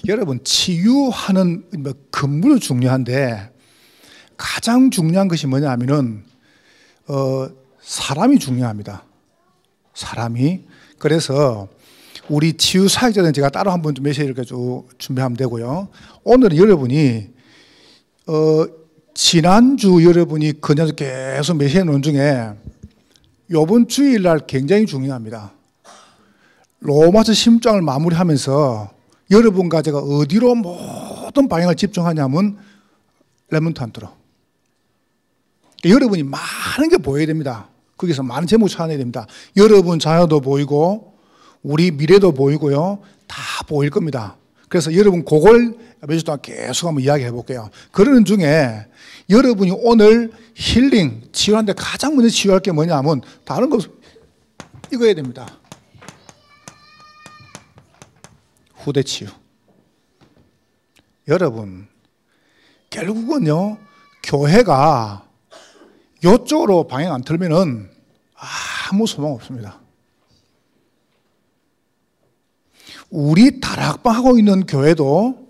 여러분, 치유하는 근무도 중요한데 가장 중요한 것이 뭐냐 하면은 사람이 중요합니다. 사람이. 그래서 우리 치유 사역자들은 제가 따로 한번 메시지를 쭉 준비하면 되고요. 오늘은 여러분이 지난주 여러분이 그냥 계속 메시지 논 중에 이번 주일날 굉장히 중요합니다. 로마서 10장을 마무리하면서 여러분과 제가 어디로 모든 방향을 집중하냐면 레몬탄트로. 여러분이 많은 게 보여야 됩니다. 거기서 많은 제목을 찾아내야 됩니다. 여러분 자녀도 보이고 우리 미래도 보이고요. 다 보일 겁니다. 그래서 여러분 그걸 몇 주 동안 계속 한번 이야기해 볼게요. 그러는 중에 여러분이 오늘 힐링, 치유하는데 가장 먼저 치유할 게 뭐냐면 다른 거 이거 해야 됩니다. 후대 치유. 여러분, 결국은요, 교회가 이쪽으로 방향 안 틀면은 아무 소망 없습니다. 우리 다락방 하고 있는 교회도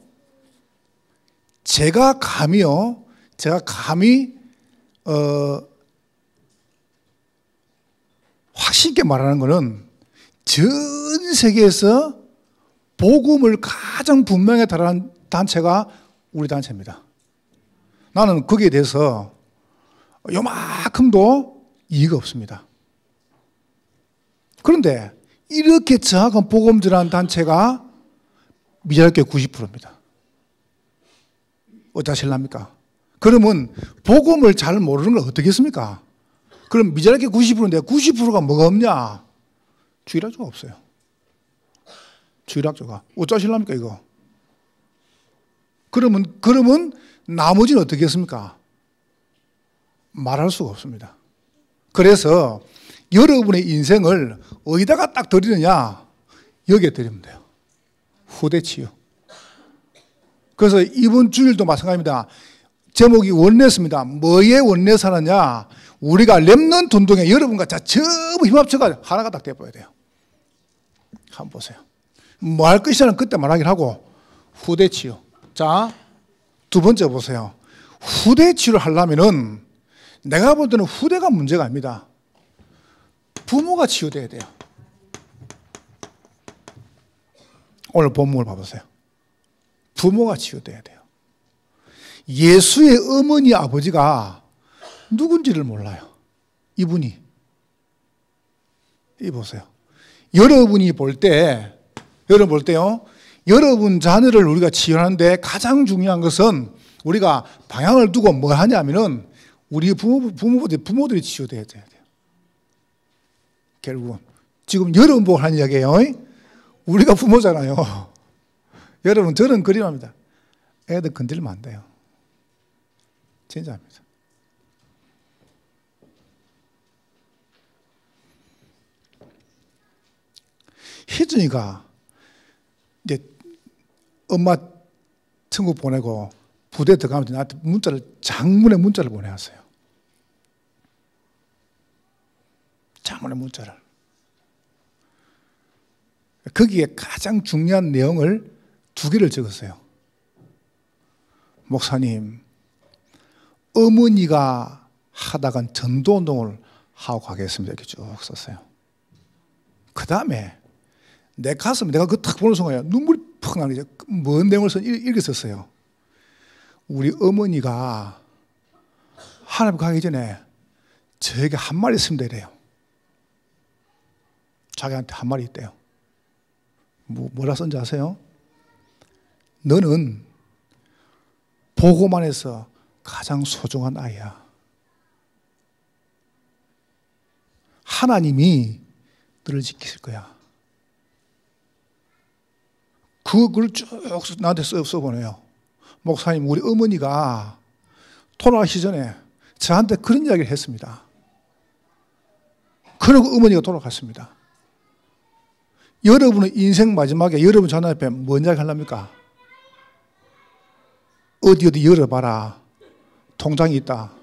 제가 감히 확신 있게 말하는 것은 전 세계에서 복음을 가장 분명히 다루는 단체가 우리 단체입니다. 나는 거기에 대해서 요만큼도 이의가 없습니다. 그런데 이렇게 정확한 복음 전하는 단체가 미자립교회 90%입니다. 어쩌실랍니까? 그러면 복음을 잘 모르는 건 어떻겠습니까? 그럼 미자립교회 90%인데 90%가 뭐가 없냐? 주일학교가 없어요. 주일학교가. 어쩌실랍니까 이거? 그러면 나머지는 어떻겠습니까? 말할 수가 없습니다. 그래서 여러분의 인생을 어디다가 딱 드리느냐? 여기에 드리면 돼요. 후대 치유. 그래서 이번 주일도 마찬가지입니다. 제목이 원내스입니다. 뭐에 원내스 하느냐? 우리가 렘넌트 운동에 여러분과 전부 힘합쳐가 하나가 딱 돼버려야 돼요. 한번 보세요. 뭐 할 것이냐는 그때 말하긴 하고 후대 치유. 자, 두 번째 보세요. 후대 치유를 하려면은 내가 볼 때는 후대가 문제가 아닙니다. 부모가 치유돼야 돼요. 오늘 본문을 봐보세요. 부모가 치유돼야 돼요. 예수의 어머니 아버지가 누군지를 몰라요. 이분이. 이 보세요. 여러분이 볼 때요. 여러분 자녀를 우리가 치유하는데 가장 중요한 것은 우리가 방향을 두고 뭘 하냐면은 우리 부모들이 치유돼야 돼요. 결국은. 지금 여러분 보고 하는 이야기예요. 우리가 부모잖아요. 여러분, 저는 그림합니다. 애들 건들면 안 돼요. 진짜입니다. 희준이가 이제 엄마 천국 보내고 부대 들어가면서 나한테 장문의 문자를 보내왔어요. 장문의 문자를. 거기에 가장 중요한 내용을 2개를 적었어요. 목사님, 어머니가 하다간 전도운동을 하고 가겠습니다. 이렇게 쭉 썼어요. 그 다음에 내 가슴에 내가 그 딱 보는 순간에 눈물이 퍽 나는 거죠. 뭔 내용을 이렇게 썼어요. 우리 어머니가 하나님 가기 전에 저에게 한 말이 있습니다 이래요. 자기한테 한 말이 있대요. 뭐라 썼는지 아세요? 너는 보고만 해서 가장 소중한 아이야. 하나님이 너를 지키실 거야. 그걸 쭉 나한테 써보내요. 목사님, 우리 어머니가 돌아가시기 전에 저한테 그런 이야기를 했습니다. 그러고 어머니가 돌아갔습니다. 여러분의 인생 마지막에 여러분 자녀 앞에 뭔 이야기 하려합니까? 어디 열어봐라. 통장이 있다.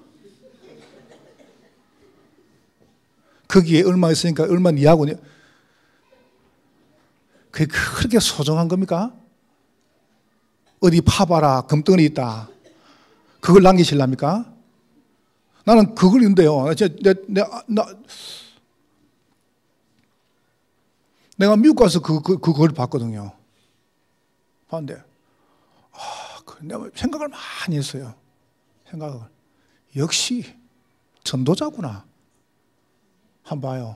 거기에 얼마 있으니까 얼마 니하고 그게 그렇게 소중한 겁니까? 어디 파봐라, 금덩어리 있다. 그걸 남기실랍니까? 나는 그걸 있는데요. 내가 미국 가서 그걸 봤거든요. 봤는데, 내가 생각을 많이 했어요. 생각을. 역시 전도자구나. 한번 봐요.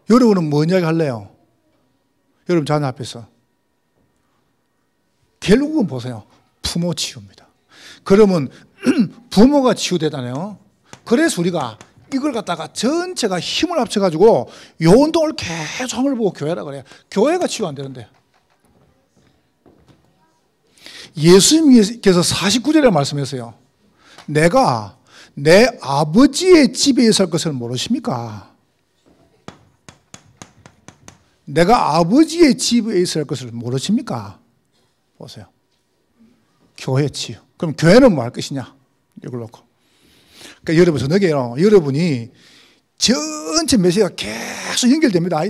여러분은 뭔 이야기 할래요? 여러분 자녀 앞에서. 결국은 보세요. 부모 치유입니다. 그러면 부모가 치유되잖아요. 그래서 우리가 이걸 갖다가 전체가 힘을 합쳐가지고 요 운동을 계속 함을 보고 교회라 그래요. 교회가 치유 안 되는데. 예수님께서 49절에 말씀하세요. 내가 내 아버지의 집에 있을 것을 모르십니까? 내가 아버지의 집에 있을 것을 모르십니까? 보세요. 교회 치유. 그럼 교회는 뭐 할 것이냐? 이걸 놓고. 그러니까 여러분, 저녁에요. 여러분이 전체 메시지가 계속 연결됩니다.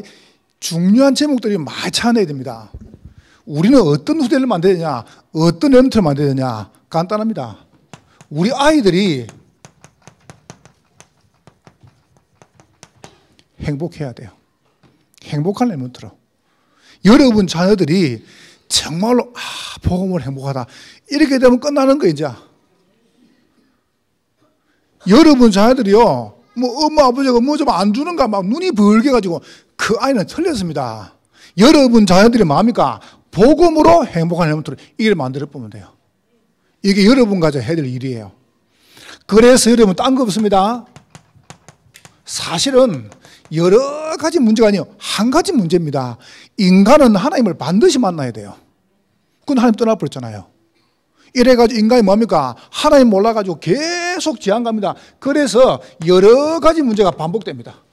중요한 제목들이 많이 찾아내야 됩니다. 우리는 어떤 후대를 만들어야 되냐? 어떤 렘넌트를 만들어야 되냐? 간단합니다. 우리 아이들이 행복해야 돼요. 행복한 렘넌트로. 여러분 자녀들이 정말로 복음을 행복하다. 이렇게 되면 끝나는 거예요, 이제. 여러분 자녀들이요. 뭐 엄마 아버지가 뭐 좀 안 주는가 막 눈이 벌게 가지고 그 아이는 틀렸습니다. 여러분 자녀들이 뭐합니까? 복음으로 행복한 렘넌트로 이걸 만들어 보면 돼요. 이게 여러분 가져 해야 될 일이에요. 그래서 여러분 딴 거 없습니다. 사실은 여러 가지 문제가 아니에요. 한 가지 문제입니다. 인간은 하나님을 반드시 만나야 돼요. 그건 하나님 떠나버렸잖아요. 이래가지고 인간이 뭡니까? 하나님 몰라가지고 계속 지향갑니다. 그래서 여러 가지 문제가 반복됩니다.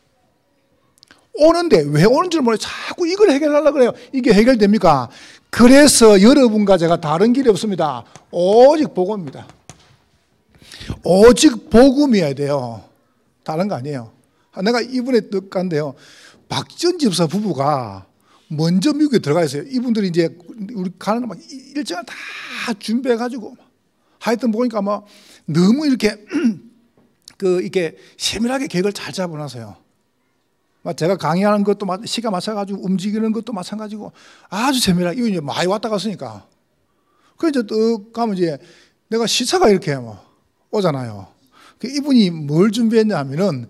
오는데 왜 오는 줄 모르고 자꾸 이걸 해결하려고 그래요. 이게 해결됩니까? 그래서 여러분과 제가 다른 길이 없습니다. 오직 복음입니다. 오직 복음이어야 돼요. 다른 거 아니에요. 내가 이번에 듣간데요. 박전 집사 부부가 먼저 미국에 들어가 있어요. 이분들이 이제 우리 가는 거 막 일정을 다 준비해가지고 하여튼 보니까 뭐 너무 이렇게 이렇게 세밀하게 계획을 잘 잡아놨어요. 제가 강의하는 것도 시간 맞춰가지고 움직이는 것도 마찬가지고 아주 세밀하게 이거 이제 많이 왔다 갔으니까. 그래서 이제 또 가면 이제 내가 시차가 이렇게 뭐 오잖아요. 이분이 뭘 준비했냐 하면은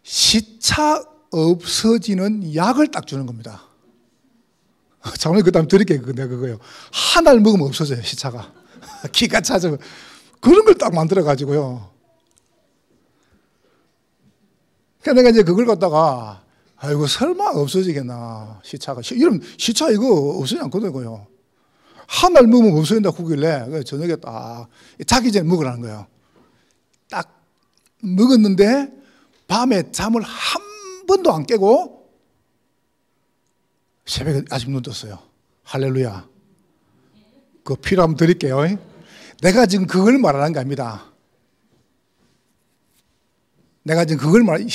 시차 없어지는 약을 딱 주는 겁니다. 장모님 그다음 드릴게요. 내가 그거요. 한 알 먹으면 없어져요, 시차가. 기가 차서 그런 걸 딱 만들어 가지고요. 그러니까 내가 이제 그걸 갖다가 아이고 설마 없어지겠나 시차가. 여러분 시차 이거 없어지지 않거든요. 한 알 먹으면 없어진다 그러길래 저녁에 딱 자기 전에 먹으라는 거예요. 딱 먹었는데 밤에 잠을 한 번도 안 깨고 새벽에 아직 눈 떴어요. 할렐루야. 그거 필요하면 드릴게요. 내가 지금 그걸 말하는 거 아닙니다. 내가 지금 그걸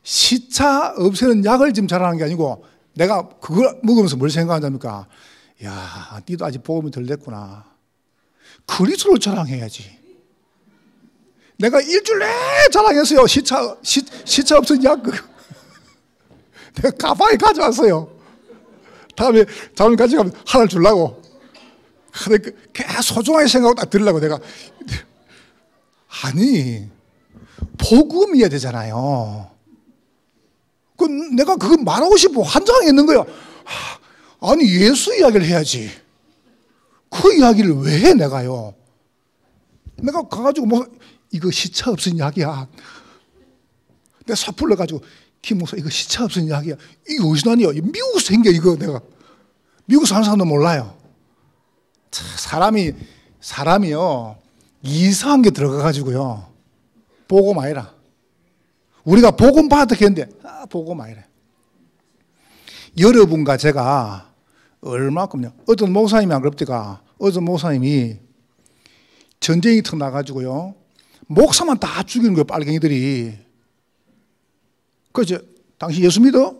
시차 없애는 약을 지금 잘하는 게 아니고 내가 그걸 먹으면서 뭘 생각하냐니까 야, 니도 아직 복음이 덜 됐구나. 그리스도를 자랑해야지. 내가 일주일 내내 자랑했어요. 시차 없애는 약. 내가 가방에 가져왔어요. 다음에 자문 같이 가면 하나를 주려고. 근데 계속 소중하게 생각하고 딱 들으려고 내가. 아니, 복음이어야 되잖아요. 내가 그거 말하고 싶어. 한장에 있는 거야. 아니, 예수 이야기를 해야지. 그 이야기를 왜 해, 내가요? 내가 가가지고 뭐, 이거 시차 없은 약이야. 내가 섣불러가지고, 김 목사, 이거 시차 없은 약이야. 이거 어디서 나니요? 미국에서 생겨, 이거 내가. 미국 사는 사람도 몰라요. 사람이요, 이상한 게 들어가가지고요. 복음 아니라. 우리가 복음 받았다 했는데, 복음 아니라. 여러분과 제가 얼마큼요. 어떤 목사님이 안 그럽니까? 어떤 목사님이 전쟁이 턱 나가지고요. 목사만 다 죽이는 거예요, 빨갱이들이. 그래서 당신 예수 믿어?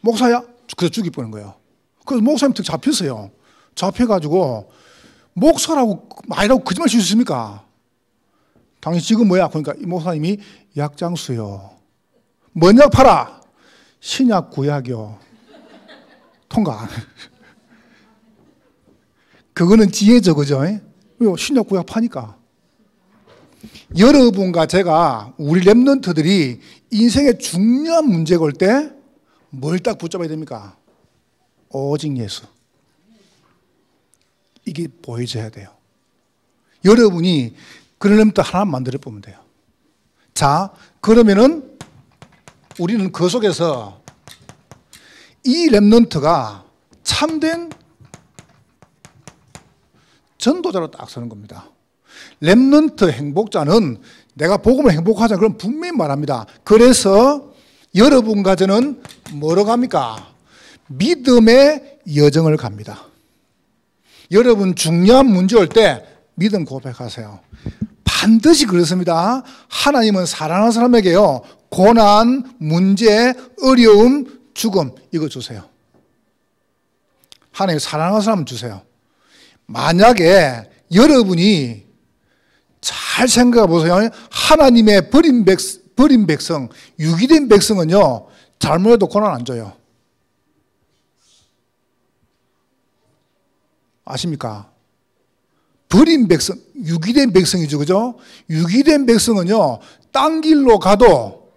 목사야? 그래서 죽일 뻔한 거예요. 그래서 목사님 턱 잡혔어요. 잡혀가지고 목사라고 말이라고 거짓말 칠 수 있습니까? 당신 지금 뭐야? 그러니까 이 목사님이 약장수요. 뭔 약 팔아? 신약 구약이요. 통과. 그거는 지혜죠, 그죠? 왜요? 신약 구약 파니까. 여러분과 제가 우리 랩런트들이 인생의 중요한 문제가 올 때 뭘 딱 붙잡아야 됩니까? 오직 예수. 이게 보여져야 돼요. 여러분이 그런 랩런트 하나 만들어 보면 돼요. 자, 그러면은 우리는 그 속에서 이 랩런트가 참된 전도자로 딱 서는 겁니다. 랩런트 행복자는 내가 복음을 행복하자 그럼 분명히 말합니다. 그래서 여러분과 저는 뭐로 갑니까? 믿음의 여정을 갑니다. 여러분 중요한 문제 올 때 믿음 고백하세요. 반드시 그렇습니다. 하나님은 사랑하는 사람에게요 고난, 문제, 어려움, 죽음 이거 주세요. 하나님 사랑하는 사람 주세요. 만약에 여러분이 잘 생각해 보세요. 하나님의 버린 백성, 유기된 백성은요 잘못해도 고난 안 줘요. 아십니까? 버린 백성, 유기된 백성이죠, 그죠? 유기된 백성은요 딴 길로 가도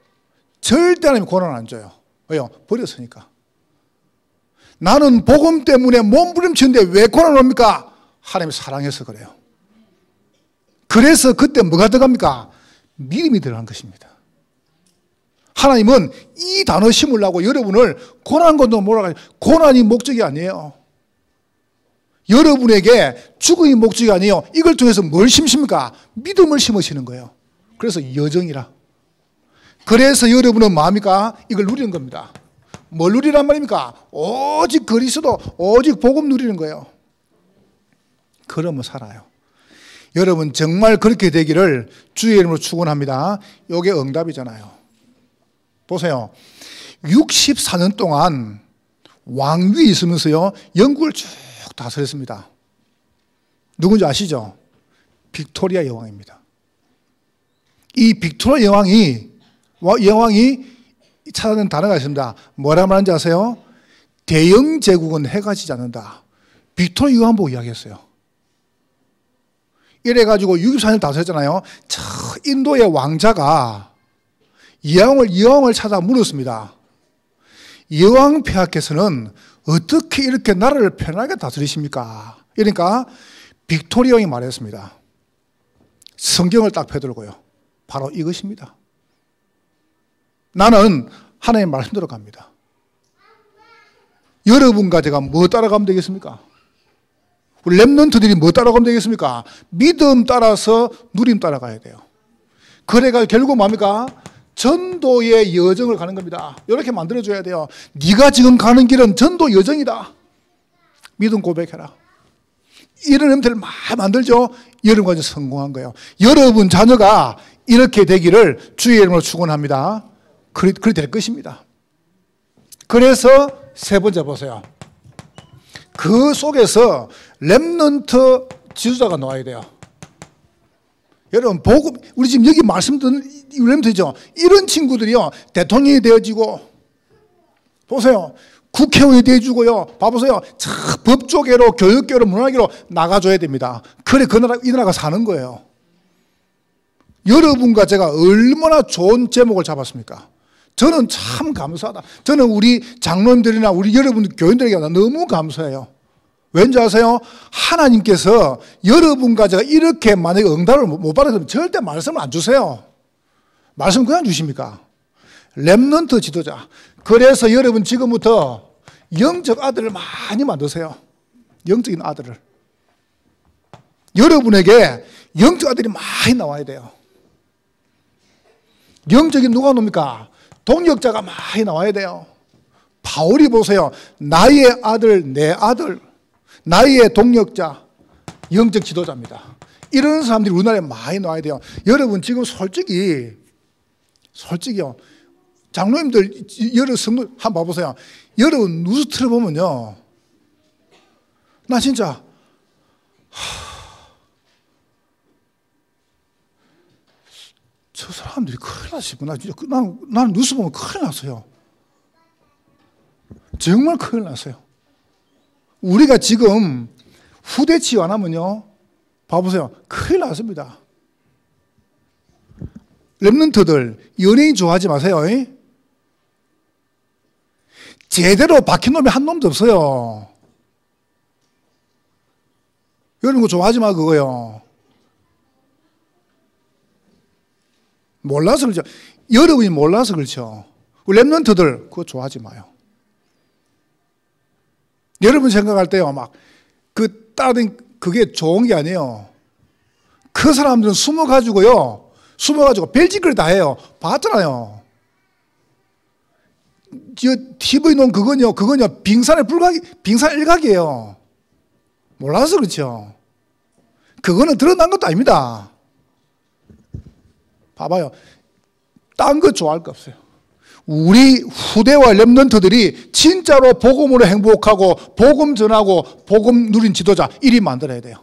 절대 하나님 고난 안 줘요. 왜요? 버렸으니까. 나는 복음 때문에 몸부림치는데 왜 고난 옵니까? 하나님이 사랑해서 그래요. 그래서 그때 뭐가 들어갑니까? 믿음이 들어간 것입니다. 하나님은 이 단어 심으려고 여러분을 고난 건도 몰아가지고 고난이 목적이 아니에요. 여러분에게 죽음이 목적이 아니에요. 이걸 통해서 뭘 심습니까? 믿음을 심으시는 거예요. 그래서 여정이라. 그래서 여러분은 뭐합니까? 이걸 누리는 겁니다. 뭘 누리란 말입니까? 오직 그리스도, 오직 복음 누리는 거예요. 그러면 살아요. 여러분 정말 그렇게 되기를 주의 이름으로 축원합니다. 이게 응답이잖아요. 보세요. 64년 동안 왕위에 있으면서요 영국을 쭉 다스렸습니다. 누군지 아시죠? 빅토리아 여왕입니다. 이 빅토리아 여왕이 찾아낸 단어가 있습니다. 뭐라 말하는지 아세요? 대영 제국은 해가 지지 않는다. 빅토리아 여왕 보고 이야기했어요. 이래가지고 64년 다스렸잖아요. 저 인도의 왕자가 여왕을 찾아 물었습니다. 여왕 폐하께서는 어떻게 이렇게 나라를 편하게 다스리십니까? 그러니까 빅토리아 왕이 말했습니다. 성경을 딱 펴들고요. 바로 이것입니다. 나는 하나님의 말씀대로 갑니다. 여러분과 제가 뭐 따라가면 되겠습니까? 우리 랩런트들이 뭐 따라가면 되겠습니까? 믿음 따라서 누림 따라가야 돼요. 그래가 결국 뭡니까? 전도의 여정을 가는 겁니다. 이렇게 만들어줘야 돼요. 네가 지금 가는 길은 전도 여정이다. 믿음 고백해라. 이런 렘들을 많이 만들죠. 여러분과 이제 성공한 거예요. 여러분 자녀가 이렇게 되기를 주의 이름으로 축원합니다. 그리 될 것입니다. 그래서 세 번째 보세요. 그 속에서 렘넌트 지도자가 나와야 돼요. 여러분 복음 우리 지금 여기 말씀 듣는 렘넌트죠. 이런 친구들이요 대통령이 되어지고 보세요. 국회의원이 되어주고요. 봐보세요. 법조계로 교육계로 문화계로 나가줘야 됩니다. 그래 이 나라가 사는 거예요. 여러분과 제가 얼마나 좋은 제목을 잡았습니까? 저는 참 감사하다. 저는 우리 장로님들이나 우리 여러분 교인들에게 너무 감사해요. 왠지 아세요? 하나님께서 여러분과 제가 이렇게 만약에 응답을 못 받았으면 절대 말씀을 안 주세요. 말씀 그냥 주십니까? 렘넌트 지도자. 그래서 여러분 지금부터 영적 아들을 많이 만드세요. 영적인 아들을. 여러분에게 영적 아들이 많이 나와야 돼요. 영적인 누가 놉니까? 동역자가 많이 나와야 돼요. 바울이 보세요. 나의 아들, 내 아들, 나의 동역자, 영적 지도자입니다. 이런 사람들이 우리나라에 많이 나와야 돼요. 여러분 지금 솔직히요. 장로님들, 여러 성도 한번 봐보세요. 여러분 뉴스 틀어보면요. 나 진짜 저 사람들이 큰일 났습니다. 나는 뉴스 보면 큰일 났어요. 정말 큰일 났어요. 우리가 지금 후대 치유 안 하면요, 봐보세요. 큰일 났습니다. 랩런트들 연예인 좋아하지 마세요. 제대로 박힌 놈이 한 놈도 없어요. 이런 거 좋아하지 마, 그거요. 몰라서 그렇죠. 여러분이 몰라서 그렇죠. 랩런트들 그거 좋아하지 마요. 여러분 생각할 때요, 막 그 따른 그게 좋은 게 아니에요. 그 사람들은 숨어가지고 별짓거리 다 해요. 봤잖아요. TV 놓은 그거요, 빙산 일각이에요. 몰라서 그렇죠. 그거는 드러난 것도 아닙니다. 봐봐요. 딴 거 좋아할 거 없어요. 우리 후대와 랩런트들이 진짜로 복음으로 행복하고 복음 전하고 복음 누린 지도자 1위 만들어야 돼요.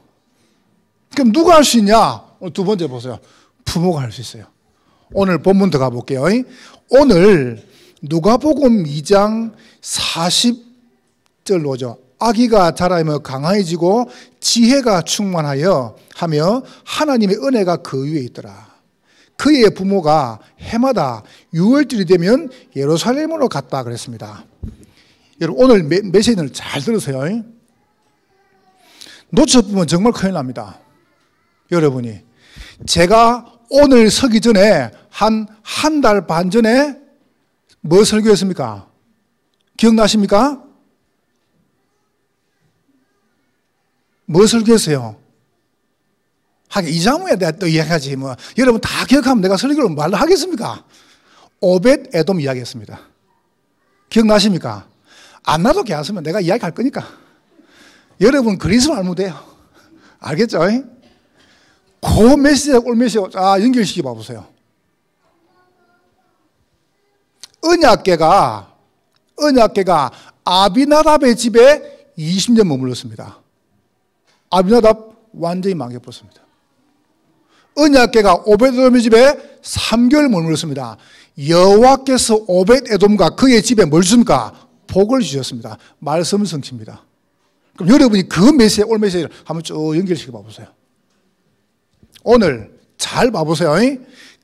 그럼 누가 할 수 있냐? 두 번째 보세요. 부모가 할 수 있어요. 오늘 본문 들어가 볼게요. 오늘 누가복음 2장 40절 오죠. 아기가 자라며 강화해지고 지혜가 충만하여 하며 하나님의 은혜가 그 위에 있더라. 그의 부모가 해마다 6월절이 되면 예루살렘으로 갔다 그랬습니다. 여러분 오늘 메시지를 잘 들으세요. 놓쳐보면 정말 큰일 납니다. 여러분이 제가 오늘 서기 전에 한 달 반 전에 뭐 설교했습니까? 기억나십니까? 뭐 설교했어요? 하긴 이장무에 내가 또 이야기하지 뭐. 여러분 다 기억하면 내가 설교를 말로 하겠습니까? 오벳 에돔 이야기했습니다. 기억나십니까? 안 나도 괜찮으면 내가 이야기할 거니까. 여러분 그리스도 알면 돼요. 알겠죠? 그 메시지하고 올 메시지 연결시켜 봐보세요. 언약궤가 아비나답의 집에 20년 머물렀습니다. 아비나답 완전히 망해버렸습니다. 언약궤가 오벳에돔의 집에 3개월 머물렀습니다. 여호와께서 오벳에돔과 그의 집에 뭘 주십니까? 복을 주셨습니다. 말씀 성취입니다. 그럼 여러분이 그 메시지, 올 메시지를 한번 쭉 연결시켜 봐보세요. 오늘 잘 봐보세요.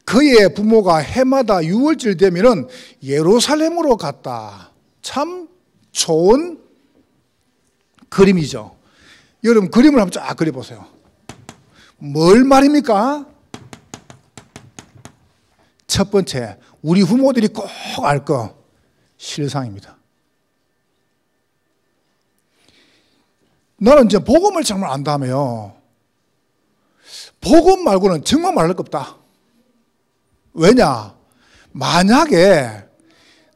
그의 부모가 해마다 6월절 되면은 예루살렘으로 갔다. 참 좋은 그림이죠. 여러분 그림을 한번 쫙 그려보세요. 뭘 말입니까? 첫 번째, 우리 부모들이 꼭 알 거 실상입니다. 나는 이제 복음을 정말 안다며요. 복음 말고는 정말 말할 거 없다. 왜냐? 만약에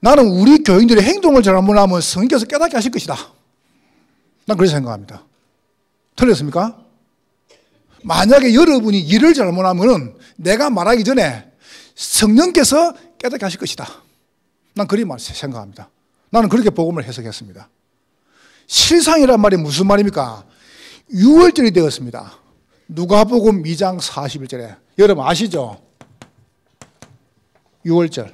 나는 우리 교인들의 행동을 잘못하면 성령께서 깨닫게 하실 것이다. 난 그렇게 생각합니다. 틀렸습니까? 만약에 여러분이 일을 잘못하면 내가 말하기 전에 성령께서 깨닫게 하실 것이다. 난 그렇게 생각합니다. 나는 그렇게 복음을 해석했습니다. 실상이란 말이 무슨 말입니까? 6월절이 되었습니다. 누가복음 2장 41절에 여러분 아시죠? 6월절.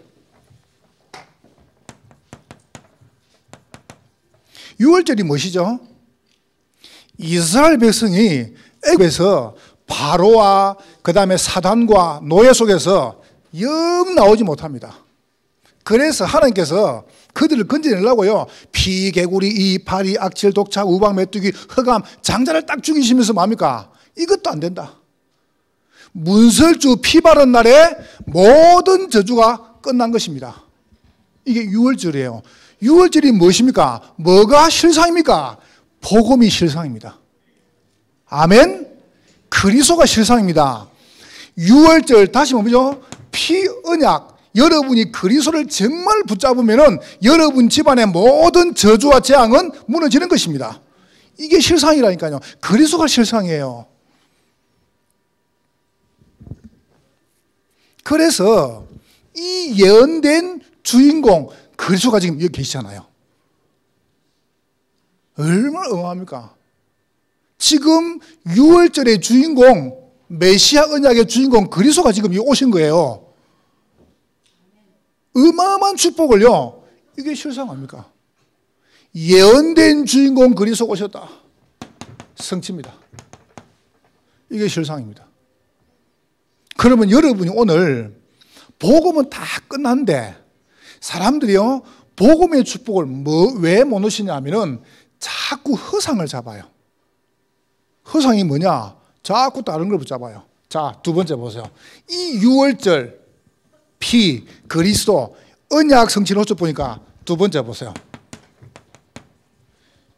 6월절이 무엇이죠? 이스라엘 백성이 애굽에서 바로와 그 다음에 사단과 노예 속에서 영 나오지 못합니다. 그래서 하나님께서 그들을 건져내려고요. 피, 개구리, 이, 파리, 악질, 독차, 우박, 메뚜기, 흑암, 장자를 딱 죽이시면서 뭡니까? 이것도 안 된다. 문설주 피 바른 날에 모든 저주가 끝난 것입니다. 이게 6월절이에요. 6월절이 무엇입니까? 뭐가 실상입니까? 복음이 실상입니다. 아멘? 그리스도가 실상입니다. 6월절 다시 뭐죠? 피 언약. 여러분이 그리스도를 정말 붙잡으면은 여러분 집안의 모든 저주와 재앙은 무너지는 것입니다. 이게 실상이라니까요. 그리스도가 실상이에요. 그래서 이 예언된 주인공 그리스도가 지금 여기 계시잖아요. 얼마나 응합니까? 지금 6월절의 주인공, 메시아 언약의 주인공 그리스도가 지금 오신 거예요. 어마어마한 축복을요. 이게 실상 아닙니까? 예언된 주인공 그리스도가 오셨다. 성취입니다. 이게 실상입니다. 그러면 여러분이 오늘 복음은 다 끝났는데 사람들이요 복음의 축복을 왜 못 누시냐면은 자꾸 허상을 잡아요. 허상이 뭐냐? 자꾸 다른 걸 붙잡아요. 자, 두 번째 보세요. 이 6월절 피 그리스도 언약 성취 노트 보니까 두 번째 보세요.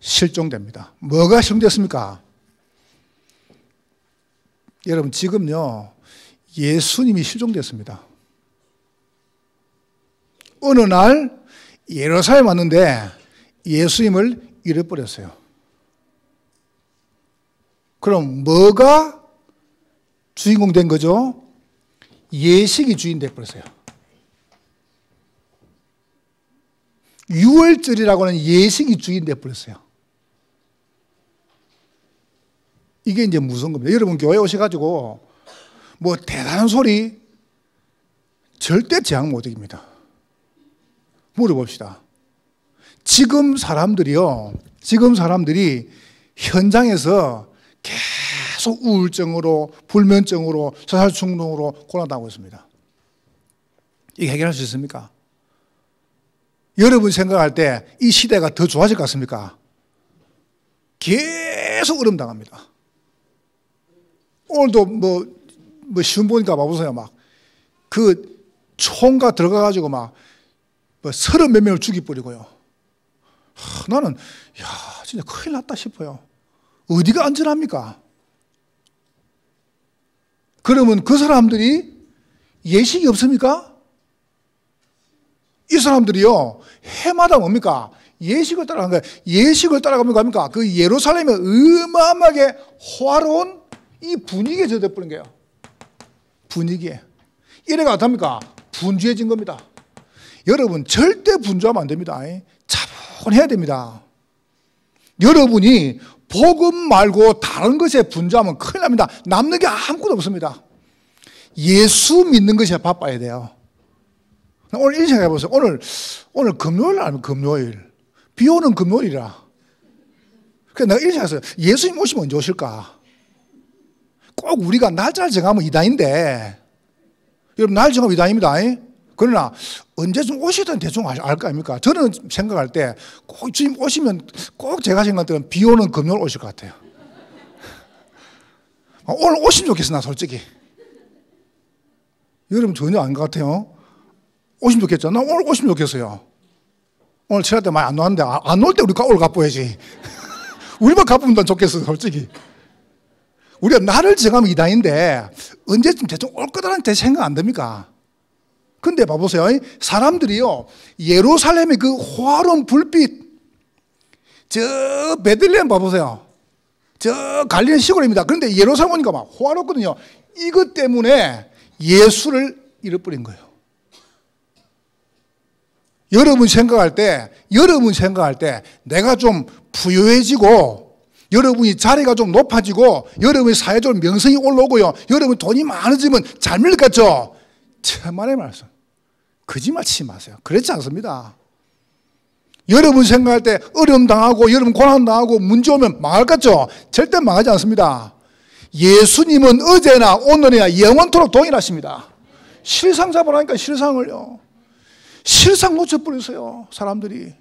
실종됩니다. 뭐가 실종됐습니까? 여러분 지금요 예수님이 실종됐습니다. 어느 날 예루살렘 왔는데 예수님을 잃어버렸어요. 그럼 뭐가 주인공 된 거죠? 예식이 주인 돼버렸어요. 6월절이라고 하는 예식이 주인 돼버렸어요. 이게 이제 무서운 겁니다. 여러분 교회 오셔가지고 뭐 대단한 소리 절대 제한 못 이깁니다. 물어봅시다. 지금 사람들이 현장에서 계속 우울증으로 불면증으로 자살충동으로 고난당하고 있습니다. 이게 해결할 수 있습니까? 여러분 생각할 때 이 시대가 더 좋아질 것 같습니까? 계속 어려움당합니다. 오늘도 뭐 시험 보니까 봐보세요. 막 그 총가 들어가가지고 막 뭐 30몇 명을 죽여버리고요. 나는 야 진짜 큰일 났다 싶어요. 어디가 안전합니까? 그러면 그 사람들이 예식이 없습니까? 이 사람들이요 해마다 뭡니까? 예식을 따라간 거예요. 예식을 따라가면 뭡니까? 그 예루살렘에 어마어마하게 화로운 이 분위기에 젖어버린 거예요. 분위기에. 이래가 어떡합니까? 분주해진 겁니다. 여러분 절대 분주하면 안 됩니다. 차분해야 됩니다. 여러분이 복음 말고 다른 것에 분주하면 큰일 납니다. 남는 게 아무것도 없습니다. 예수 믿는 것에 바빠야 돼요. 오늘 이런 생각해 보세요. 오늘 금요일 아니면 금요일. 비 오는 금요일이라. 그래서 내가 이런 생각했어요. 예수님 오시면 언제 오실까? 꼭 우리가 날짜를 정하면 이단인데, 여러분 날 정하면 이단입니다. 그러나 언제쯤 오시든 대충 알 거 아닙니까? 저는 생각할 때 꼭 주님 오시면 꼭 제가 생각할 때는 비 오는 금요일 오실 것 같아요. 오늘 오시면 좋겠어, 나 솔직히. 여러분 전혀 아닌 것 같아요. 오시면 좋겠죠? 나 오늘 오시면 좋겠어요. 오늘 지날 때 많이 안 나왔는데 안 올 때 우리가 오늘 갚아야지. 우리만 갚으면 난 좋겠어, 솔직히. 우리가 나를 정하면 이단인데 언제쯤 대충 올 거다라는 대 생각 안 됩니까? 근데 봐보세요. 사람들이요 예루살렘의 그 화로운 불빛, 저 베들레헴 봐보세요. 저 갈릴리 시골입니다. 그런데 예루살렘 오니까 막 화롭거든요. 이것 때문에 예수를 잃어버린 거예요. 여러분 생각할 때 내가 좀 부유해지고 여러분이 자리가 좀 높아지고 여러분의 사회적으로 명성이 올라오고요. 여러분 돈이 많아지면 잘 밀릴 것 같죠? 천만의 말씀. 거짓말 치지 마세요. 그렇지 않습니다. 여러분 생각할 때 어려움 당하고 여러분 고난 당하고 문제 오면 망할 것 같죠? 절대 망하지 않습니다. 예수님은 어제나 오늘이나 영원토록 동일하십니다. 실상 잡으라니까 실상을요. 실상 놓쳐버렸어요. 사람들이.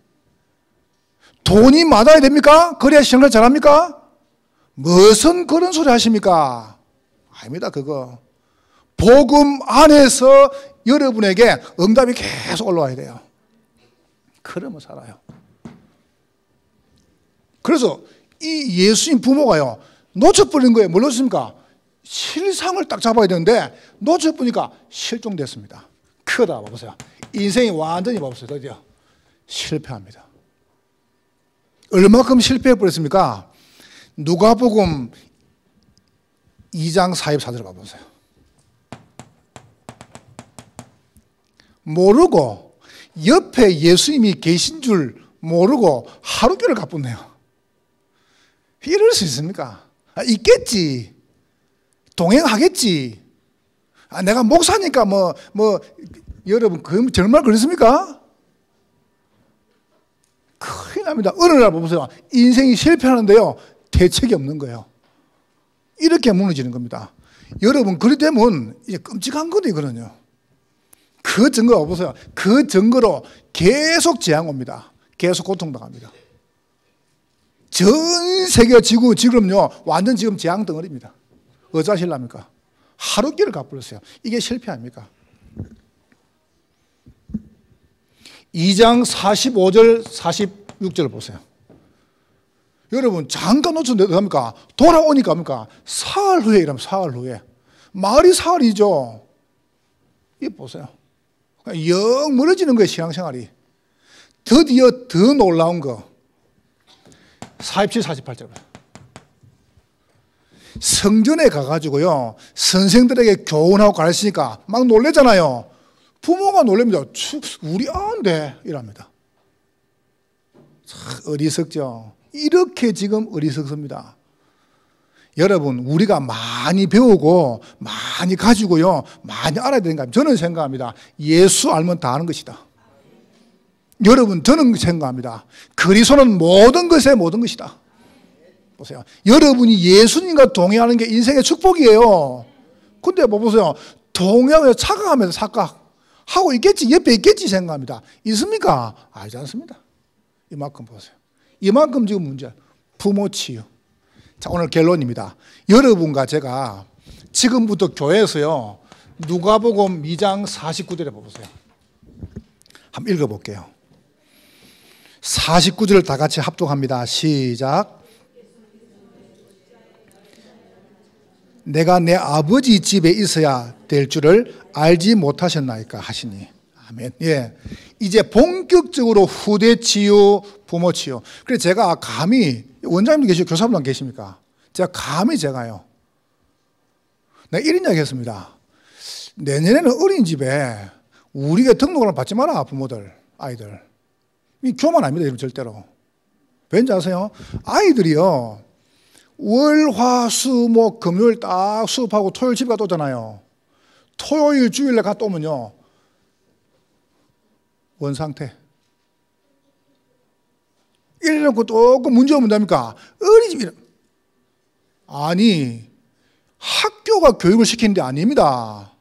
돈이 많아야 됩니까? 그래야 신앙을 잘합니까? 무슨 그런 소리 하십니까? 아닙니다. 그거. 복음 안에서 여러분에게 응답이 계속 올라와야 돼요. 그러면 살아요. 그래서 이 예수님 부모가요 놓쳐버린 거예요. 뭘 놓쳤습니까? 실상을 딱 잡아야 되는데 놓쳐보니까 실종됐습니다. 크다 봐보세요. 인생이 완전히 봐보세요. 드디어 실패합니다. 얼마큼 실패해버렸습니까? 누가복음 2장 44절 봐보세요. 모르고 옆에 예수님이 계신 줄 모르고 하루교를 갚았네요. 이럴 수 있습니까? 있겠지. 동행하겠지. 내가 목사니까 여러분, 그 정말 그렇습니까? 큰일 납니다. 어느 날 보세요. 인생이 실패하는데요. 대책이 없는 거예요. 이렇게 무너지는 겁니다. 여러분, 그리 되면 이제 끔찍한 거죠, 이거는요. 그 증거가 보세요. 그 증거로 계속 재앙 옵니다. 계속 고통당합니다. 전 세계 지금요, 완전 지금 재앙 덩어리입니다. 어쩌실랍니까? 하루끼를 갚버렸어요. 이게 실패 아닙니까? 2장 45절, 46절 보세요. 여러분, 잠깐 놓쳤는데 어떡합니까? 돌아오니까 합니까? 사흘 후에 이러면 사흘 후에. 말이 사흘이죠. 이 보세요. 영 멀어지는 거예요, 신앙생활이. 드디어 더 놀라운 거. 47, 48절. 성전에 가가지고요, 선생들에게 교훈하고 가르치니까 막 놀래잖아요. 부모가 놀랍니다. 우리 아인데 이랍니다. 참 어리석죠. 이렇게 지금 어리석습니다. 여러분, 우리가 많이 배우고 많이 가지고요, 많이 알아야 되는 거 아닙니까? 저는 생각합니다. 예수 알면 다 아는 것이다. 여러분, 저는 생각합니다. 그리스도는 모든 것의 모든 것이다. 보세요. 여러분이 예수님과 동행하는 게 인생의 축복이에요. 근데 뭐 보세요. 동행하면서 착각하면서 착각하고 있겠지, 옆에 있겠지 생각합니다. 있습니까? 알지 않습니다. 이만큼 보세요. 이만큼 지금 문제. 부모 치유. 자, 오늘 결론입니다. 여러분과 제가 지금부터 교회에서요, 누가복음 2장 49절에 보세요. 한번 읽어볼게요. 49절 다 같이 합독합니다. 시작. 내가 내 아버지 집에 있어야 될 줄을 알지 못하셨나이까 하시니. 아멘. 예. 이제 본격적으로 후대 치유, 부모 치유. 그래서 제가 감히, 원장님도 계시고 교사분도 계십니까? 제가요. 내가 이런 이야기 했습니다. 내년에는 어린이집에 우리가 등록을 받지 마라, 부모들, 아이들. 이 교만 아닙니다, 절대로. 왠지 아세요? 아이들이요, 월, 화, 수, 목, 금요일 딱 수업하고 토요일 집에 갔다 오잖아요. 토요일, 주일에 갔다 오면요, 원상태. 이래놓고 또 문제 오면 됩니까? 어린이집. 아니, 학교가 교육을 시키는 데 아닙니다.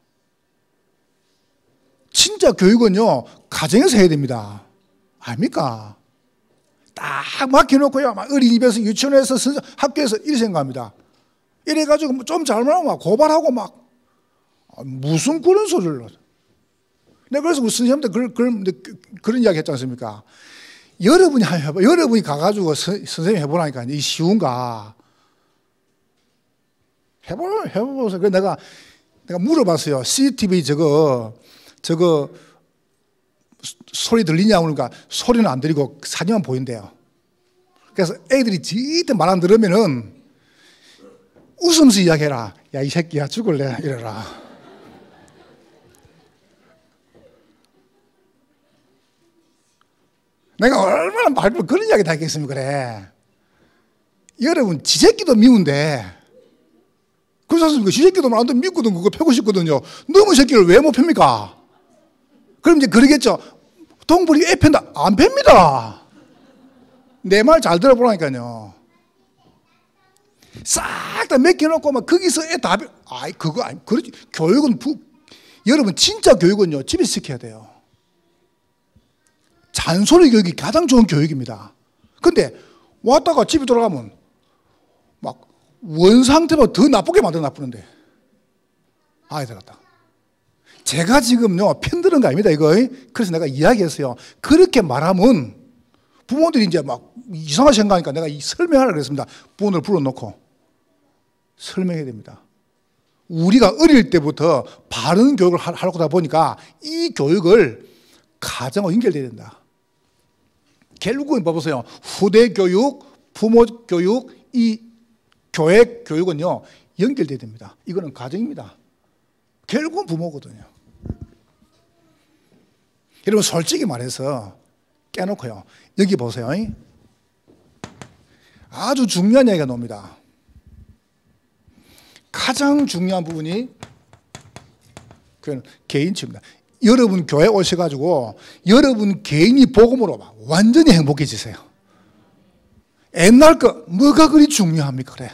진짜 교육은요, 가정에서 해야 됩니다. 아닙니까? 딱 맡겨놓고요, 막 어린이집에서, 유치원에서, 학교에서 이렇게 생각합니다. 이래가지고 좀 잘못하면 막 고발하고 막, 무슨 그런 소리를. 내가 그래서 우리 선생님한테 그런 이야기 했지 않습니까? 여러분이 해봐. 여러분이 가가지고 선생님 해보라니까. 이 쉬운가? 해보세요. 그래서 내가 물어봤어요. CCTV 저거 소리 들리냐고 그러니까 소리는 안 들리고 사진만 보인대요. 그래서 애들이 지들 말 안 들으면은 웃으면서 이야기해라. 야, 이 새끼야, 죽을래. 이래라. 내가 얼마나 말고 그런 이야기 다 했겠습니까? 그래. 여러분, 지 새끼도 미운데, 그렇지 않습니까? 지 새끼도 안 되면 믿거든, 그거 패고 싶거든요. 너무 새끼를 왜 못 팹니까? 그럼 이제 그러겠죠. 동물이 애 팬다. 안 팹니다. 내 말 잘 들어보라니까요. 싹 다 맡겨놓고 막 거기서 애 다, 그거 아니, 그렇지. 교육은, 여러분, 진짜 교육은요, 집에서 시켜야 돼요. 잔소리 교육이 가장 좋은 교육입니다. 근데 왔다가 집에 돌아가면 막 원상태보다 더 나쁘게 나쁘는데 아이들 같다. 제가 지금요 편드는 거 아닙니다 이거. 그래서 내가 이야기했어요. 그렇게 말하면 부모들이 이제 막 이상하게 생각하니까 내가 설명하라 그랬습니다. 부모들 불러놓고 설명해야 됩니다. 우리가 어릴 때부터 바른 교육을 하려고 하다 보니까 이 교육을 가정과 연결돼야 된다. 결국은 봐보세요. 후대 교육, 부모 교육, 이 교회 교육은요 연결돼야 됩니다. 이거는 가정입니다. 결국은 부모거든요. 여러분 솔직히 말해서 깨놓고요. 여기 보세요. 아주 중요한 얘기가 나옵니다. 가장 중요한 부분이 그 개인치입니다. 여러분 교회 오셔가지고 여러분 개인이 복음으로 완전히 행복해지세요. 옛날 거 뭐가 그리 중요합니까? 그래.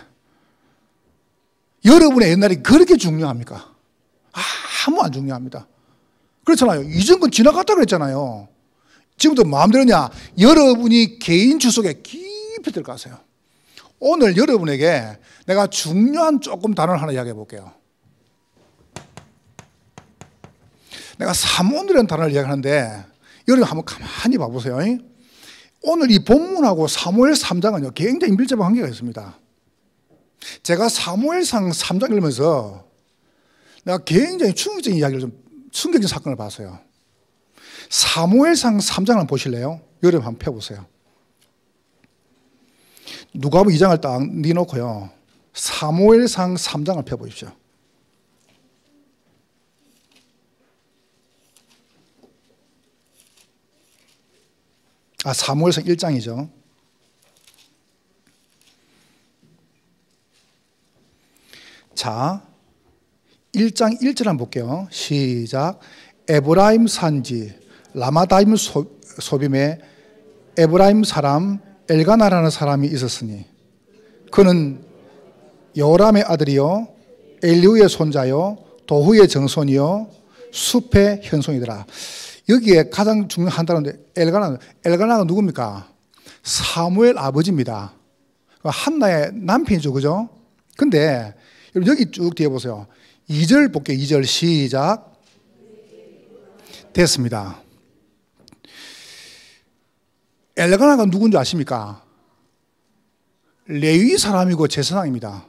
여러분의 옛날이 그렇게 중요합니까? 아무 안 중요합니다. 그렇잖아요. 이전 건 지나갔다 그랬잖아요. 지금도 마음대로냐? 여러분이 개인 주석에 깊이 들어가세요. 오늘 여러분에게 내가 중요한 조금 단어를 하나 이야기해 볼게요. 내가 사모니라는 단어를 이야기하는데 여러분 한번 가만히 봐보세요. 오늘 이 본문하고 사무엘 3장은요 굉장히 밀접한 관계가 있습니다. 제가 사무엘상 3장 읽으면서 내가 굉장히 충격적인 이야기를 충격적인 사건을 봤어요. 사무엘상 3장을 한번 보실래요? 여러분 한번 펴보세요. 누가복음 2장을 딱 내놓고요. 사무엘상 3장을 펴보십시오. 사무엘상 1장이죠. 자, 1장 1절 한번 볼게요. 시작. 에브라임 산지 라마다임 소빔에 에브라임 사람 엘가나라는 사람이 있었으니 그는 요람의 아들이요 엘리후의 손자요 도후의 정손이요 숲의 현손이더라. 여기에 가장 중요한 단어인데 엘가나가 누굽니까? 사무엘 아버지입니다. 한나의 남편이죠. 그죠? 근데 여기 쭉 뒤에 보세요. 2절 볼게요. 2절 시작. 됐습니다. 엘가나가 누군지 아십니까? 레위 사람이고 제사장입니다.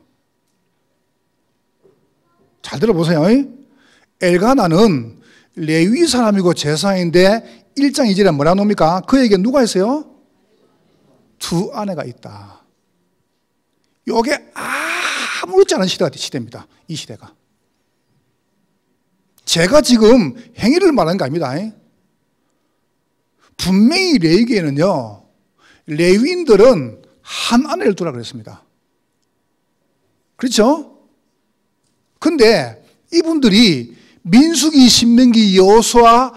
잘 들어보세요. 엘가나는 레위 사람이고 제사장인데 1장 2절에 뭐라 놓습니까? 그에게 누가 있어요? 두 아내가 있다. 이게 아무렇지 않은 시대입니다. 이 시대가. 제가 지금 행위를 말하는 거 아닙니다. 분명히 레위기에는요, 레위인들은 한 아내를 두라 그랬습니다. 그렇죠? 근데 이분들이 민수기, 신명기, 여호수아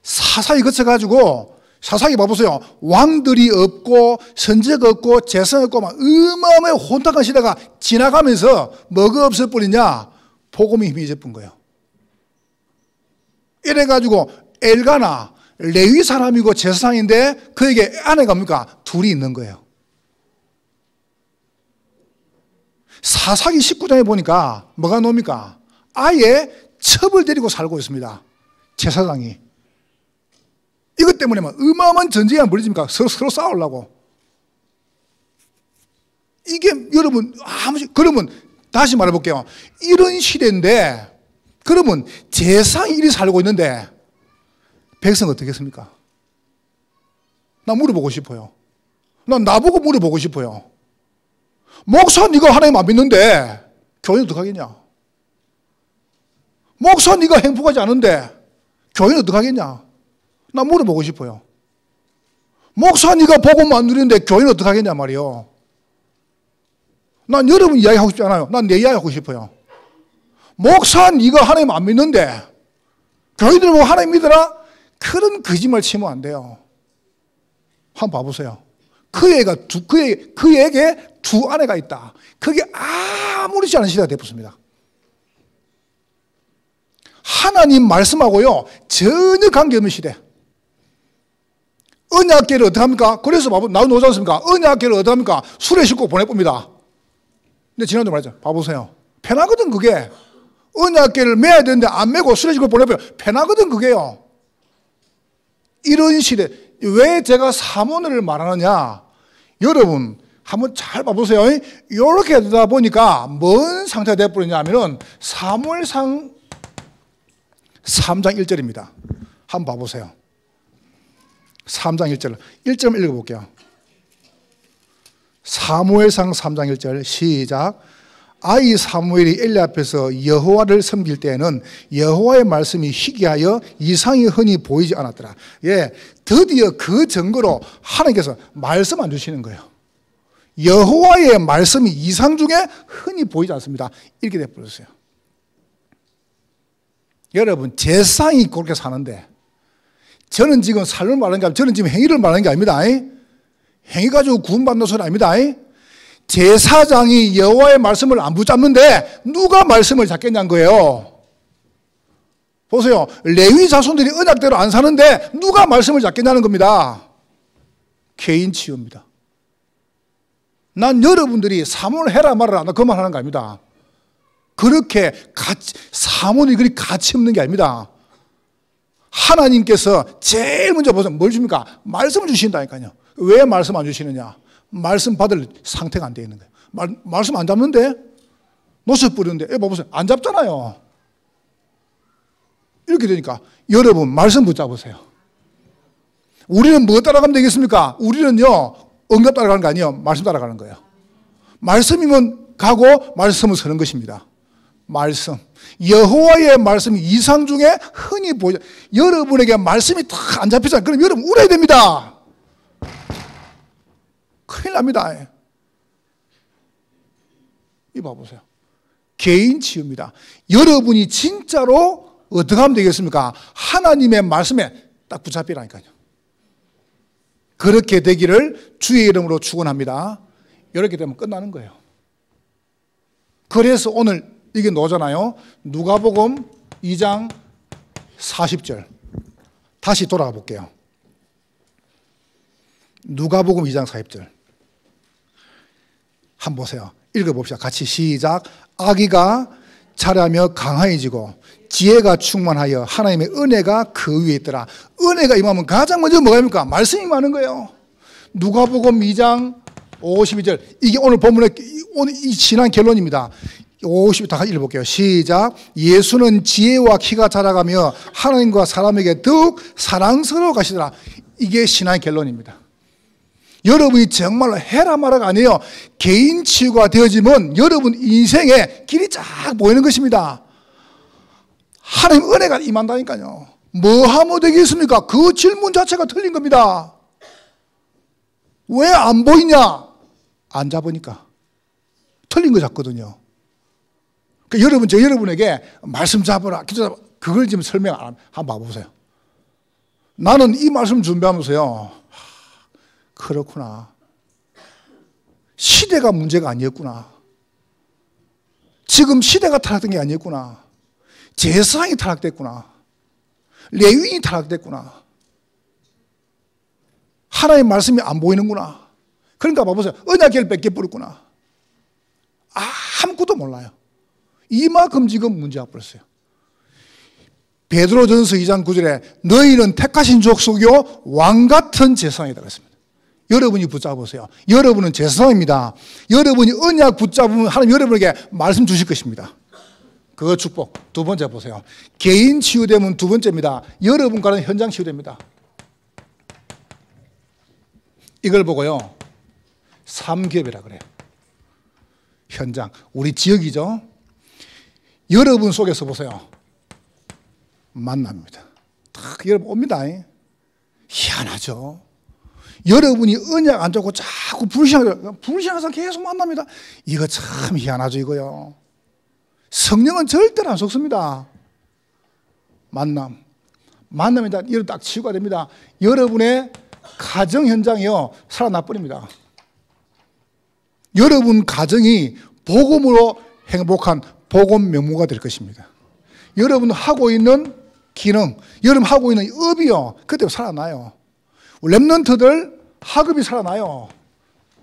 사사기 거쳐가지고 사사기 봐보세요. 왕들이 없고 선제가 없고 재성이 없고 막 어마어마한 혼탁한 시대가 지나가면서 뭐가 없을 뿐이냐? 복음이 힘이 있을 뿐 거예요. 이래가지고 엘가나 레위 사람이고 제사장인데 그에게 아내가 뭡니까? 둘이 있는 거예요. 사사기 19장에 보니까 뭐가 나옵니까? 아예 첩을 데리고 살고 있습니다. 제사장이. 이것 때문에 막 어마어마한 전쟁이 벌어집니까? 서로 싸우려고. 이게 여러분 그러면 다시 말해볼게요. 이런 시대인데 그러면 제사장이 이리 살고 있는데 백성은 어떻게 했습니까? 나 물어보고 싶어요. 난 나보고 물어보고 싶어요. 목사 네가 하나님 안 믿는데 교회는 어떡하겠냐? 목사 네가 행복하지 않은데 교회는 어떡하겠냐? 나 물어보고 싶어요. 목사 네가 복음 안 누리는데 교회는 어떡하겠냐 말이요. 난 여러분 이야기하고 싶지 않아요. 난 내 이야기하고 싶어요. 목사 네가 하나님 안 믿는데 교회들 뭐 하나님 믿어라? 그런 거짓말 치면 안 돼요. 한번 봐보세요. 그에게 두 아내가 있다. 그게 아무렇지 않은 시대가 되었습니다. 하나님 말씀하고요 전혀 관계없는 시대. 언약궤를 어떻게 합니까? 그래서 나도 오지 않습니까? 언약궤를 어떻게 합니까? 술에 싣고 보내봅니다. 근데 지난주에 말했죠. 봐보세요. 편하거든 그게. 언약궤를 매야 되는데 안 매고 술에 싣고 보내봐요. 편하거든 그게요. 이런 시대. 왜 제가 사모니를 말하느냐? 여러분 한번 잘 봐보세요. 이렇게 되다 보니까 뭔 상태가 되어버리냐 하면은 사무엘상 3장 1절입니다. 한번 봐보세요. 3장 1절. 1절 읽어볼게요. 사무엘상 3장 1절 시작. 아이 사무엘이 엘리 앞에서 여호와를 섬길 때에는 여호와의 말씀이 희귀하여 이상이 흔히 보이지 않았더라. 예, 드디어 그 증거로 하나님께서 말씀 안 주시는 거예요. 여호와의 말씀이 이상 중에 흔히 보이지 않습니다. 이렇게 돼버렸어요. 여러분, 제사장이 그렇게 사는데, 저는 지금 삶을 말하는 게 아니라 저는 지금 행위를 말하는 게 아닙니다. 행위 가지고 구원받는 소리 아닙니다. 제사장이 여호와의 말씀을 안 붙잡는데 누가 말씀을 잡겠냐는 거예요. 보세요. 레위 자손들이 언약대로 안 사는데 누가 말씀을 잡겠냐는 겁니다. 개인 치유입니다. 난 여러분들이 사모를 해라 말아라 나 그만 하는 거 아닙니다. 그렇게 사모는 그리 가치 없는 게 아닙니다. 하나님께서 제일 먼저 보세요. 뭘 줍니까? 말씀을 주신다니까요. 왜 말씀 안 주시느냐? 말씀 받을 상태가 안 되어 있는 거예요. 말씀 안 잡는데? 노릇 뿌리는데? 보세요. 안 잡잖아요. 이렇게 되니까 여러분 말씀 붙잡으세요. 우리는 뭐 따라가면 되겠습니까? 우리는요 응답 따라가는 거 아니에요. 말씀 따라가는 거예요. 말씀이면 가고 말씀은 서는 것입니다. 말씀. 여호와의 말씀이 이상 중에 흔히 보이죠. 여러분에게 말씀이 다 안 잡히잖아요. 그럼 여러분 울어야 됩니다. 큰일 납니다. 이 봐보세요. 개인 치유입니다. 여러분이 진짜로 어떻게 하면 되겠습니까? 하나님의 말씀에 딱 붙잡히라니까요. 그렇게 되기를 주의 이름으로 축원합니다. 이렇게 되면 끝나는 거예요. 그래서 오늘 이게 나오잖아요. 누가복음 2장 40절. 다시 돌아가 볼게요. 누가복음 2장 40절. 한번 보세요. 읽어봅시다. 같이 시작. 아기가 자라며 강하여지고 지혜가 충만하여 하나님의 은혜가 그 위에 있더라. 은혜가 임하면 가장 먼저 뭐가 입니까? 말씀이 많은 거예요. 누가복음 2장 52절. 이게 오늘 본문의 오늘 이 지난 결론입니다. 50절 다 같이 읽어볼게요. 시작. 예수는 지혜와 키가 자라가며 하나님과 사람에게 더욱 사랑스러워 가시더라. 이게 신앙의 결론입니다. 여러분이 정말로 해라 마라가 아니에요. 개인 치유가 되어지면 여러분 인생에 길이 쫙 보이는 것입니다. 하나님 은혜가 임한다니까요. 뭐 하면 되겠습니까? 그 질문 자체가 틀린 겁니다. 왜 안 보이냐? 안 잡으니까. 틀린 거 잡거든요. 그러니까 여러분, 저 여러분에게 말씀 잡으라, 기도 잡으라, 그걸 지금 설명 한번 봐보세요. 나는 이 말씀 준비하면서요. 그렇구나. 시대가 문제가 아니었구나. 지금 시대가 타락된 게 아니었구나. 제사장이 타락됐구나. 레위인이 타락됐구나. 하나님의 말씀이 안 보이는구나. 그러니까 봐보세요. 언약궤를 뺏겨버렸구나. 아무것도 몰라요. 이만큼 지금 문제가 벌었어요. 베드로전서 2장 9절에 너희는 택하신 족속이요 왕같은 제사장이다 그랬습니다. 여러분이 붙잡으세요. 여러분은 제사장입니다. 여러분이 언약 붙잡으면 하나님 여러분에게 말씀 주실 것입니다. 그거 축복. 두 번째 보세요. 개인 치유되면 두 번째입니다. 여러분과는 현장 치유됩니다. 이걸 보고요. 3기업이라 그래요. 현장. 우리 지역이죠. 여러분 속에서 보세요. 만납니다. 딱 여러분 옵니다. 희한하죠. 여러분이 언약 안 잡고 자꾸 불신앙해서 계속 만납니다. 이거 참 희한하죠, 이거요. 성령은 절대로 안 속습니다. 만남이 여러분 딱 치유가 됩니다. 여러분의 가정 현장이요, 살아나버립니다. 여러분 가정이 복음으로 행복한 복음 명무가 될 것입니다. 여러분 하고 있는 기능, 여러분 하고 있는 업이요, 그때 살아나요. 랩런트들 학업이 살아나요.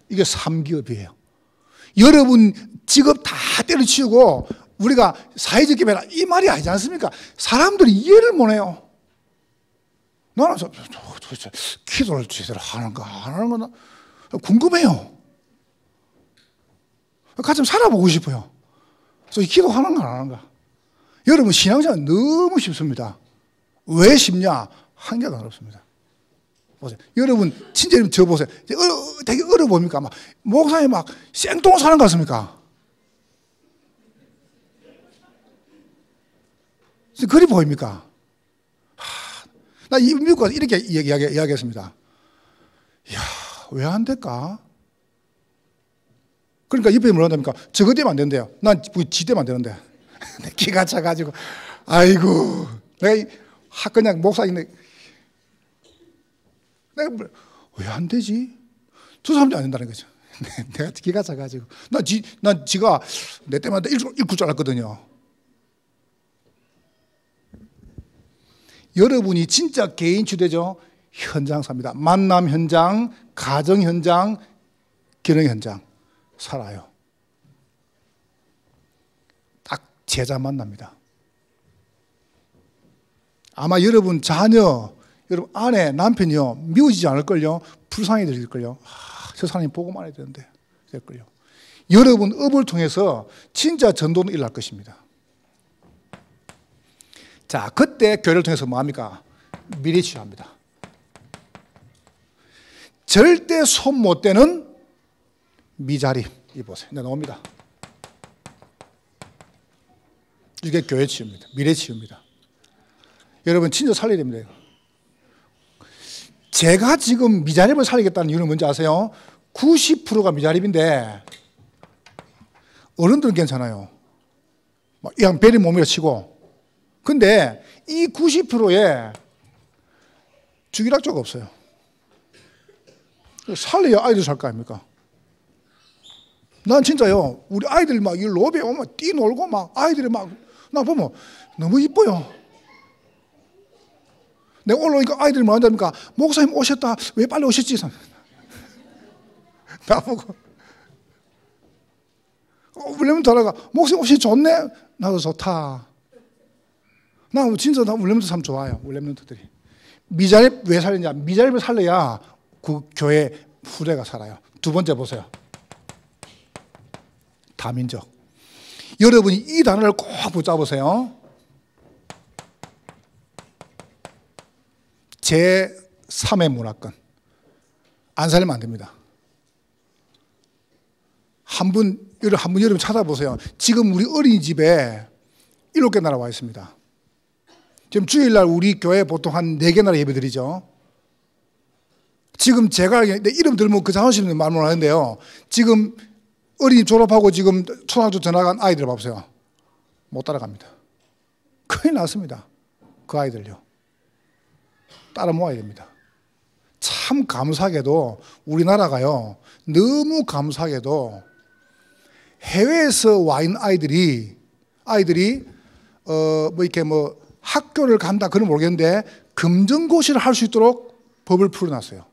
이게 3기업이에요. 여러분 직업 다 때려치우고 우리가 사회적 기회라 이 말이 아니지 않습니까? 사람들이 이해를 못해요. 나는 도대체 기도를 제대로 하는가 안 하는가 궁금해요. 같이 좀 살아보고 싶어요. 그래서 기도하는가 안 하는가. 여러분 신앙생활 너무 쉽습니다. 왜 쉽냐? 한계가 어렵습니다. 보세요. 여러분 진짜 저 보세요. 되게 어려 보입니까? 막 목사님 막 생뚱을 사는 것 같습니까? 그리 보입니까? 나 미국 가서 이렇게 이야기했습니다. 이야, 왜 안 될까? 그러니까 옆에 뭐라 한답니까? 저거 되면 안 된대요. 난 지 되면 안 되는데. 기가 차가지고, 아이고, 내가 그냥 목사인데, 내가 왜 안 되지? 저 사람들이 안 된다는 거죠. 내가 기가 차가지고. 난 지가 내 때마다 읽고 줄 알았거든요. 여러분이 진짜 개인 주되죠? 현장사입니다. 만남 현장, 가정 현장, 결혼 현장 살아요. 딱 제자 만납니다. 아마 여러분 자녀, 여러분 아내, 남편이요 미워지지 않을걸요? 불쌍히 들릴걸요? 저 사람이 보고만 해야 되는데 될걸요? 여러분 업을 통해서 진짜 전도는 일어날 것입니다. 자, 그때 교회를 통해서 뭐합니까? 미래 치유합니다. 절대 손 못 대는 미자립, 이 보세요. 네, 나옵니다. 이게 교회 치유입니다. 미래 치유입니다. 여러분 진짜 살려야 됩니다. 제가 지금 미자립을 살리겠다는 이유는 뭔지 아세요? 90%가 미자립인데 어른들은 괜찮아요. 그냥 베리 몸이라 치고. 근데 이 90%에 주기락조가 없어요. 살려야 아이들 살 거 아닙니까? 난 진짜요, 우리 아이들 막 이 로비에 오면 뛰놀고 막 아이들이 막 나 보면 너무 이뻐요. 내가 올라오니까 아이들이 뭐 한다니까, 목사님 오셨다, 왜 빨리 오셨지? 나보고 울레몬트 하다가 목사님 오시 좋네. 나도 좋다. 나 진짜 나 울레몬트 참 좋아요. 울레몬트들이 미자립 왜 살리냐? 미자립을 살려야 그 교회 후대가 살아요. 두 번째 보세요. 다민족. 여러분이 이 단어를 꼭 붙잡으세요. 제3의 문화권. 안 살리면 안 됩니다. 한 분 여러분 찾아보세요. 지금 우리 어린이집에 7개 나라 와 있습니다. 지금 주일날 우리 교회 보통 한 4개 나라 예배 드리죠. 지금 제가 내 이름 들면 그 자존심 있는 말을 하는데요. 지금 어린이집 졸업하고 지금 초등학교 전학한 아이들 봐보세요. 못 따라갑니다. 큰일 났습니다. 그 아이들요. 따라 모아야 됩니다. 참 감사하게도 우리나라가요, 너무 감사하게도 해외에서 와 있는 아이들이 학교를 간다 그런 모르겠는데 금전고시를 할 수 있도록 법을 풀어놨어요.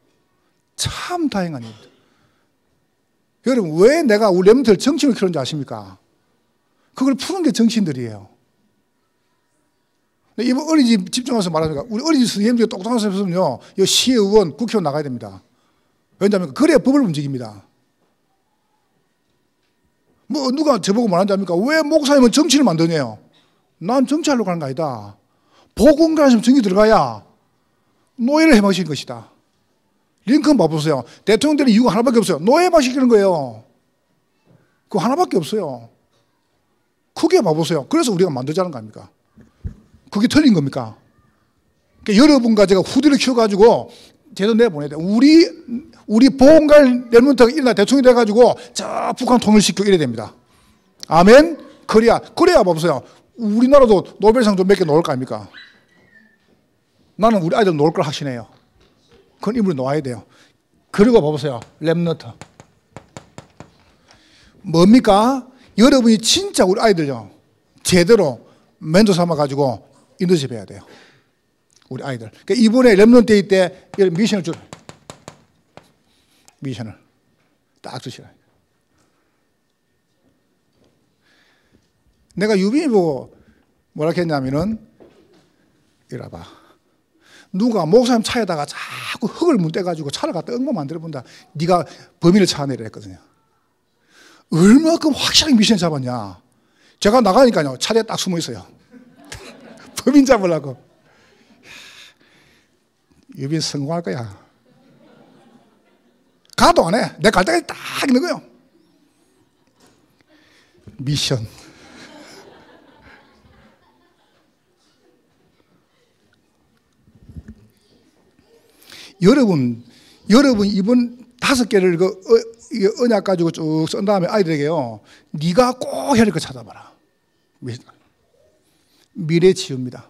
참 다행한 일입니다. 여러분, 왜 내가 우리 렘넌트를 정치인을 키우는지 아십니까? 그걸 푸는 게 정치인들이에요. 이번 어린이집 집중해서 말하니까 우리 어린이집 선생님들이 똑똑한 선생님은요, 시의원, 국회의원 나가야 됩니다. 왜냐하면 그래야 법을 움직입니다. 뭐 누가 저보고 말하는지 압니까? 왜 목사님은 정치를 만드냐요? 난 정치하려고 하는 거 아니다. 보건관하시면 정치 들어가야 노예를 해방시키는 것이다. 링컨 봐보세요. 대통령 되는 이유가 하나밖에 없어요. 노예 해방시키는 거예요. 그거 하나밖에 없어요. 크게 봐보세요. 그래서 우리가 만들자는 거 아닙니까? 그게 틀린 겁니까? 그러니까 여러분과 제가 후대를 키워가지고 제도 내보내야 돼요. 우리 보험갈 렘넌트가 일어나 대통령이 돼가지고 저 북한 통일시키고 이래야 됩니다. 아멘? 그래야 봐보세요. 우리나라도 노벨상 좀 몇 개 놓을 거 아닙니까? 나는 우리 아이들 놓을 걸 확신해요. 그건 인물이 놓아야 돼요. 그리고 봐보세요. 렘넌트. 뭡니까? 여러분이 진짜 우리 아이들요, 제대로 멘토 삼아가지고 인도십 해야 돼요. 우리 아이들. 그러니까 이번에 렘넌트 때 미션을 미션을 딱 주시라. 내가 유빈이 보고 뭐라 했냐면은, 이리 봐. 누가 목사님 차에다가 자꾸 흙을 문대가지고 차를 갖다 엉망 만들어본다. 네가 범인을 찾아내라 했거든요. 얼마큼 확실하게 미션 잡았냐. 제가 나가니까요, 차례에 딱 숨어 있어요. 범인 잡으려고. 유빈 성공할 거야. 가도 안 해. 내 갈 때까지 딱 있는 거예요. 미션. 여러분 이번 5개를 이 언약 가지고 쭉 쓴 다음에 아이들에게요, 네가 꼭 해야 될 거 찾아봐라. 미래 치유입니다.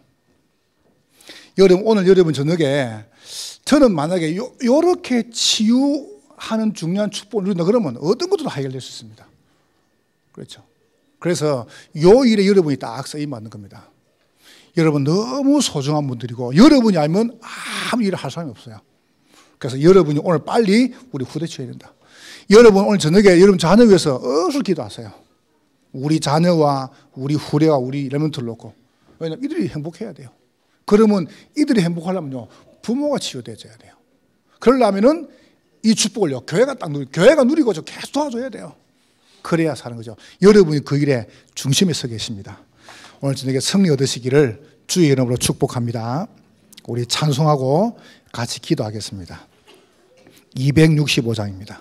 오늘 여러분 저녁에 저는 만약에 요렇게 치유하는 중요한 축복을 누린다 그러면 어떤 것도 해결될 수 있습니다. 그렇죠. 그래서 요 일에 여러분이 딱 쓰임 맞는 겁니다. 여러분 너무 소중한 분들이고 여러분이 알면 아무 일을 할 사람이 없어요. 그래서 여러분이 오늘 빨리 우리 후대쳐야 된다. 여러분 오늘 저녁에 여러분 자녀 위해서 억수로 기도하세요. 우리 자녀와 우리 후대와 우리 레몬트를 놓고. 왜냐하면 이들이 행복해야 돼요. 그러면 이들이 행복하려면요, 부모가 치유되어야 돼요. 그러려면은 이 축복을요, 교회가 누리고 계속 도와줘야 돼요. 그래야 사는 거죠. 여러분이 그 일에 중심에 서 계십니다. 오늘 저녁에 승리 얻으시기를 주의 이름으로 축복합니다. 우리 찬송하고 같이 기도하겠습니다. 265장입니다.